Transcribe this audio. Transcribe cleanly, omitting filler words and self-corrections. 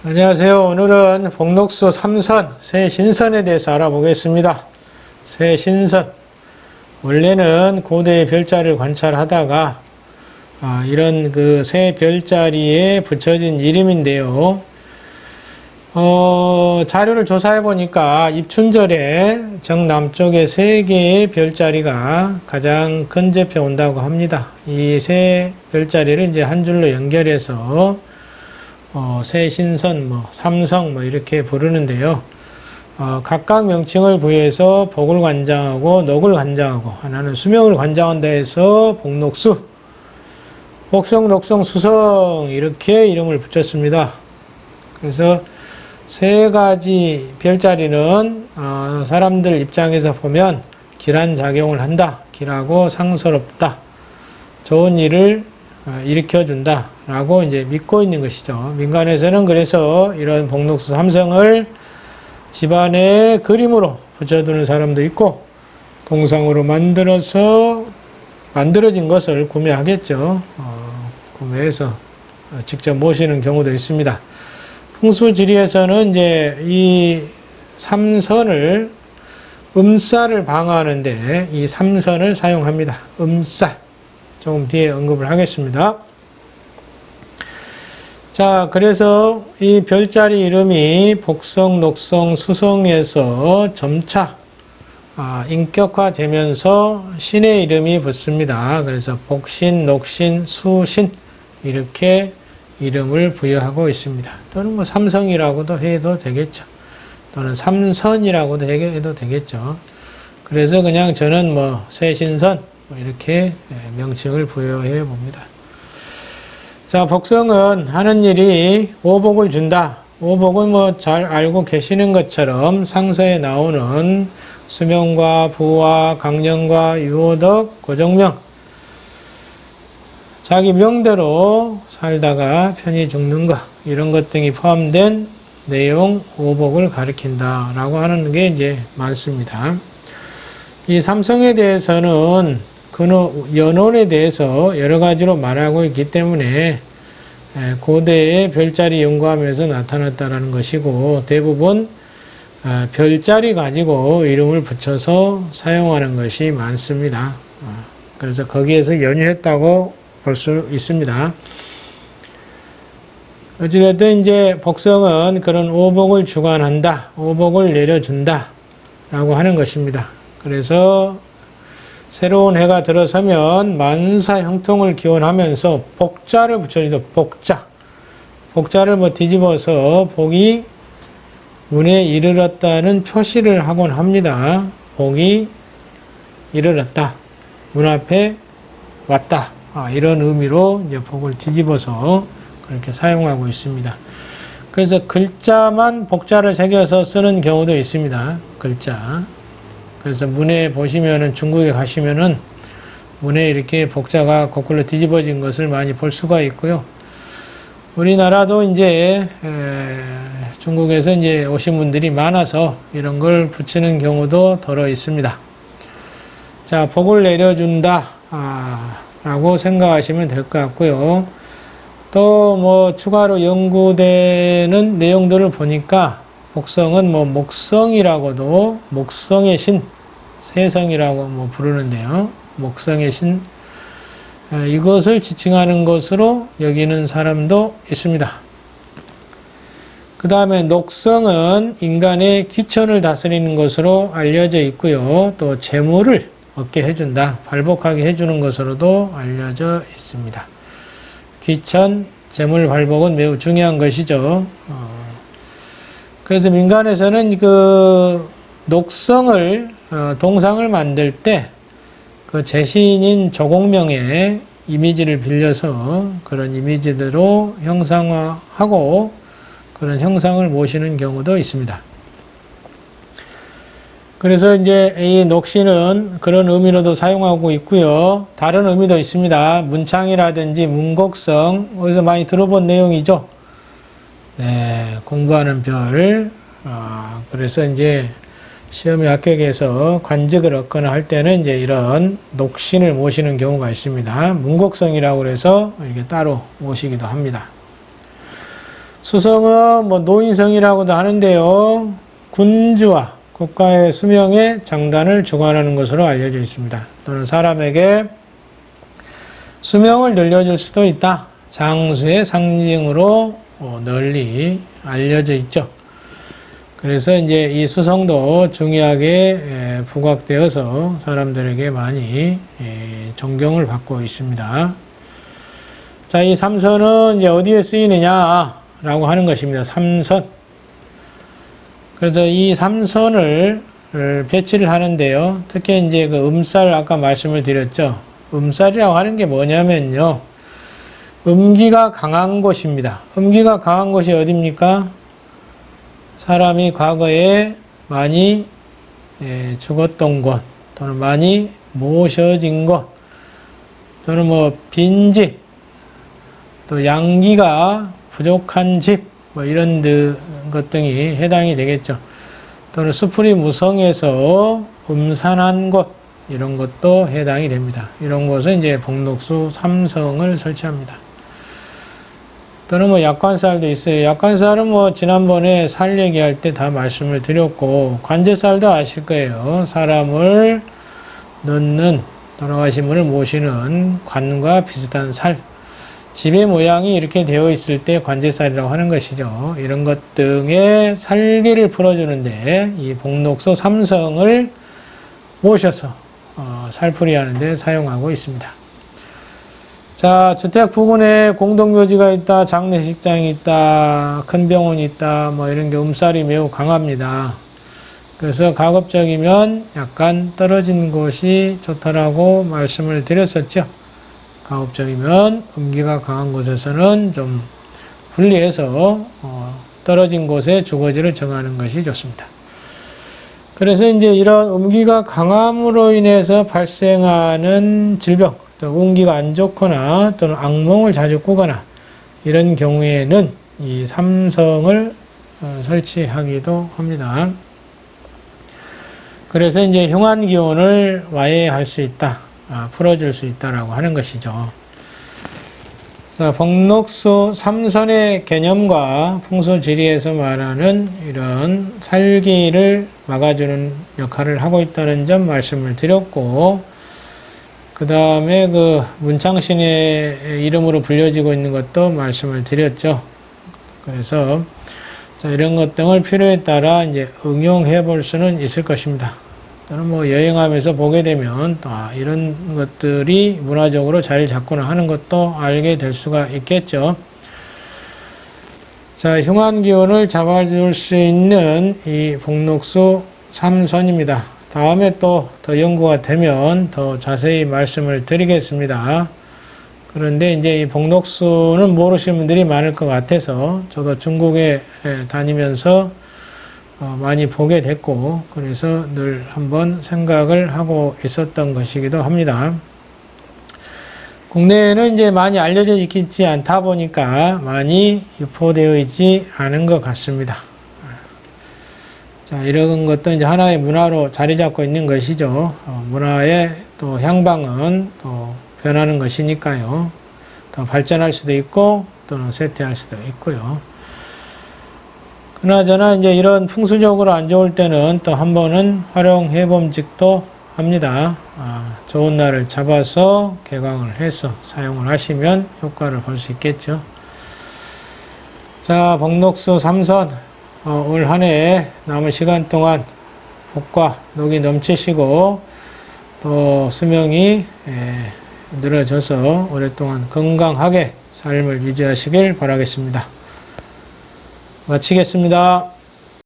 안녕하세요. 오늘은 복록수 삼선, 새신선에 대해서 알아보겠습니다. 새신선. 원래는 고대의 별자리를 관찰하다가 이런 그 새 별자리에 붙여진 이름인데요. 자료를 조사해 보니까 입춘절에 정남쪽에 3개의 별자리가 가장 근접해 온다고 합니다. 이 세 별자리를 이제 한 줄로 연결해서 새신선, 삼성 이렇게 부르는데요. 각각 명칭을 부여해서 복을 관장하고 녹을 관장하고 하나는 수명을 관장한다 해서 복록수, 복성, 녹성, 수성 이렇게 이름을 붙였습니다. 그래서 3가지 별자리는 사람들 입장에서 보면 길한 작용을 한다, 길하고 상스럽다, 좋은 일을 일으켜준다 라고 이제 믿고 있는 것이죠. 민간에서는 그래서 이런 복록수 삼성을 집안에 그림으로 붙여두는 사람도 있고, 동상으로 만들어진 것을 구매하겠죠. 구매해서 직접 모시는 경우도 있습니다. 풍수지리에서는 이제 이 삼선을 음살을 방어하는데 이 삼선을 사용합니다. 음살. 조금 뒤에 언급을 하겠습니다. 자, 그래서 이 별자리 이름이 복성, 녹성, 수성에서 점차 인격화되면서 신의 이름이 붙습니다. 그래서 복신, 녹신, 수신 이렇게 이름을 부여하고 있습니다. 또는 삼성이라고도 해도 되겠죠. 또는 삼선이라고도 해도 되겠죠. 그래서 그냥 저는 새신선 이렇게 명칭을 부여해 봅니다. 자, 복성은 하는 일이 오복을 준다. 오복은 잘 알고 계시는 것처럼 상서에 나오는 수명과 부와 강령과 유호덕, 고정명, 자기 명대로 살다가 편히 죽는 것, 이런 것 등이 포함된 내용 오복을 가리킨다 라고 하는 게 이제 많습니다. 이 삼성에 대해서는 연원에 대해서 여러 가지로 말하고 있기 때문에 고대의 별자리 연구하면서 나타났다는 것이고, 대부분 별자리 가지고 이름을 붙여서 사용하는 것이 많습니다. 그래서 거기에서 연유했다고 볼 수 있습니다. 어찌됐든 이제 복성은 그런 오복을 주관한다, 오복을 내려준다 라고 하는 것입니다. 그래서 새로운 해가 들어서면 만사 형통을 기원하면서 복자를 붙여주죠. 복자를 뒤집어서 복이 문에 이르렀다는 표시를 하곤 합니다. 복이 이르렀다, 문 앞에 왔다, 이런 의미로 이제 복을 뒤집어서 그렇게 사용하고 있습니다. 그래서 글자만 복자를 새겨서 쓰는 경우도 있습니다. 글자. 그래서 문에 보시면은, 중국에 가시면은 문에 이렇게 복자가 거꾸로 뒤집어진 것을 많이 볼 수가 있고요. 우리나라도 이제 중국에서 이제 오신 분들이 많아서 이런 걸 붙이는 경우도 더러 있습니다. 자, 복을 내려준다 라고 생각하시면 될 것 같고요. 또 추가로 연구되는 내용들을 보니까 복성은 목성이라고도, 목성의 신, 세성이라고 부르는데요. 목성의 신, 이것을 지칭하는 것으로 여기는 사람도 있습니다. 그 다음에 녹성은 인간의 귀천을 다스리는 것으로 알려져 있고요. 또 재물을 얻게 해준다, 발복하게 해주는 것으로도 알려져 있습니다. 귀천, 재물 발복은 매우 중요한 것이죠. 그래서 민간에서는 그 녹성을, 동상을 만들 때 그 제신인 조공명의 이미지를 빌려서 그런 이미지대로 형상화하고 그런 형상을 모시는 경우도 있습니다. 그래서 이제 이 녹신은 그런 의미로도 사용하고 있고요. 다른 의미도 있습니다. 문창이라든지 문곡성, 어디서 많이 들어본 내용이죠. 네, 공부하는 별. 그래서 이제 시험에 합격해서 관직을 얻거나 할 때는 이제 이런 녹신을 모시는 경우가 있습니다. 문곡성이라고 해서 이렇게 따로 모시기도 합니다. 수성은 뭐 노인성이라고도 하는데요. 군주와 국가의 수명의 장단을 주관하는 것으로 알려져 있습니다. 또는 사람에게 수명을 늘려줄 수도 있다. 장수의 상징으로 널리 알려져 있죠. 그래서 이제 이 수성도 중요하게 부각되어서 사람들에게 많이 존경을 받고 있습니다. 자, 이 삼선은 이제 어디에 쓰이느냐라고 하는 것입니다. 삼선. 그래서 이 삼선을 배치를 하는데요. 특히 이제 그 음살 아까 말씀을 드렸죠. 음살이라고 하는 게 뭐냐면요. 음기가 강한 곳입니다. 음기가 강한 곳이 어디입니까? 사람이 과거에 많이 죽었던 곳, 또는 많이 모셔진 곳, 또는 뭐 빈집, 또 양기가 부족한 집, 뭐 이런 것 등이 해당이 되겠죠. 또는 수풀이 무성해서 음산한 곳, 이런 것도 해당이 됩니다. 이런 곳은 이제 복록수 삼성을 설치합니다. 또는 뭐 약관살도 있어요. 약관살은 뭐 지난번에 살 얘기할 때 다 말씀을 드렸고, 관제살도 아실 거예요. 사람을 넣는, 돌아가신 분을 모시는 관과 비슷한 살. 집의 모양이 이렇게 되어 있을 때 관제살이라고 하는 것이죠. 이런 것 등의 살기를 풀어주는데 이 복록소 삼성을 모셔서 살풀이 하는데 사용하고 있습니다. 자, 주택 부근에 공동묘지가 있다, 장례식장이 있다, 큰 병원이 있다, 뭐 이런 게 음살이 매우 강합니다. 그래서 가급적이면 약간 떨어진 곳이 좋다라고 말씀을 드렸었죠. 가급적이면 음기가 강한 곳에서는 좀 분리해서 떨어진 곳에 주거지를 정하는 것이 좋습니다. 그래서 이제 이런 음기가 강함으로 인해서 발생하는 질병, 또 운기가 안 좋거나 또는 악몽을 자주 꾸거나 이런 경우에는 이 삼성을 설치하기도 합니다. 그래서 이제 흉한 기운을 와해할 수 있다, 풀어줄 수 있다라고 하는 것이죠. 자, 복록수 삼선의 개념과 풍수지리에서 말하는 이런 살기를 막아주는 역할을 하고 있다는 점 말씀을 드렸고, 그 다음에 그 문창신의 이름으로 불려지고 있는 것도 말씀을 드렸죠. 그래서 자, 이런 것 등을 필요에 따라 이제 응용해 볼 수는 있을 것입니다. 또는 뭐 여행하면서 보게 되면 또 이런 것들이 문화적으로 자리를 잡거나 하는 것도 알게 될 수가 있겠죠. 자, 흉한 기운을 잡아줄 수 있는 이 복록수 삼선입니다. 다음에 또 더 연구가 되면 더 자세히 말씀을 드리겠습니다. 그런데 이제 이 복록수는 모르시는 분들이 많을 것 같아서 저도 중국에 다니면서 많이 보게 됐고, 그래서 늘 한번 생각을 하고 있었던 것이기도 합니다. 국내에는 이제 많이 알려져 있지 않다 보니까 많이 유포되어 있지 않은 것 같습니다. 자, 이런 것도 이제 하나의 문화로 자리 잡고 있는 것이죠. 문화의 또 향방은 또 변하는 것이니까요. 더 발전할 수도 있고 또는 쇠퇴할 수도 있고요. 그나저나 이제 이런 풍수적으로 안 좋을 때는 또 한 번은 활용해 봄직도 합니다. 좋은 날을 잡아서 개광을 해서 사용을 하시면 효과를 볼 수 있겠죠. 자, 복록수 삼선 올 한 해 남은 시간 동안 복과 녹이 넘치시고 또 수명이 늘어져서 오랫동안 건강하게 삶을 유지하시길 바라겠습니다. 마치겠습니다.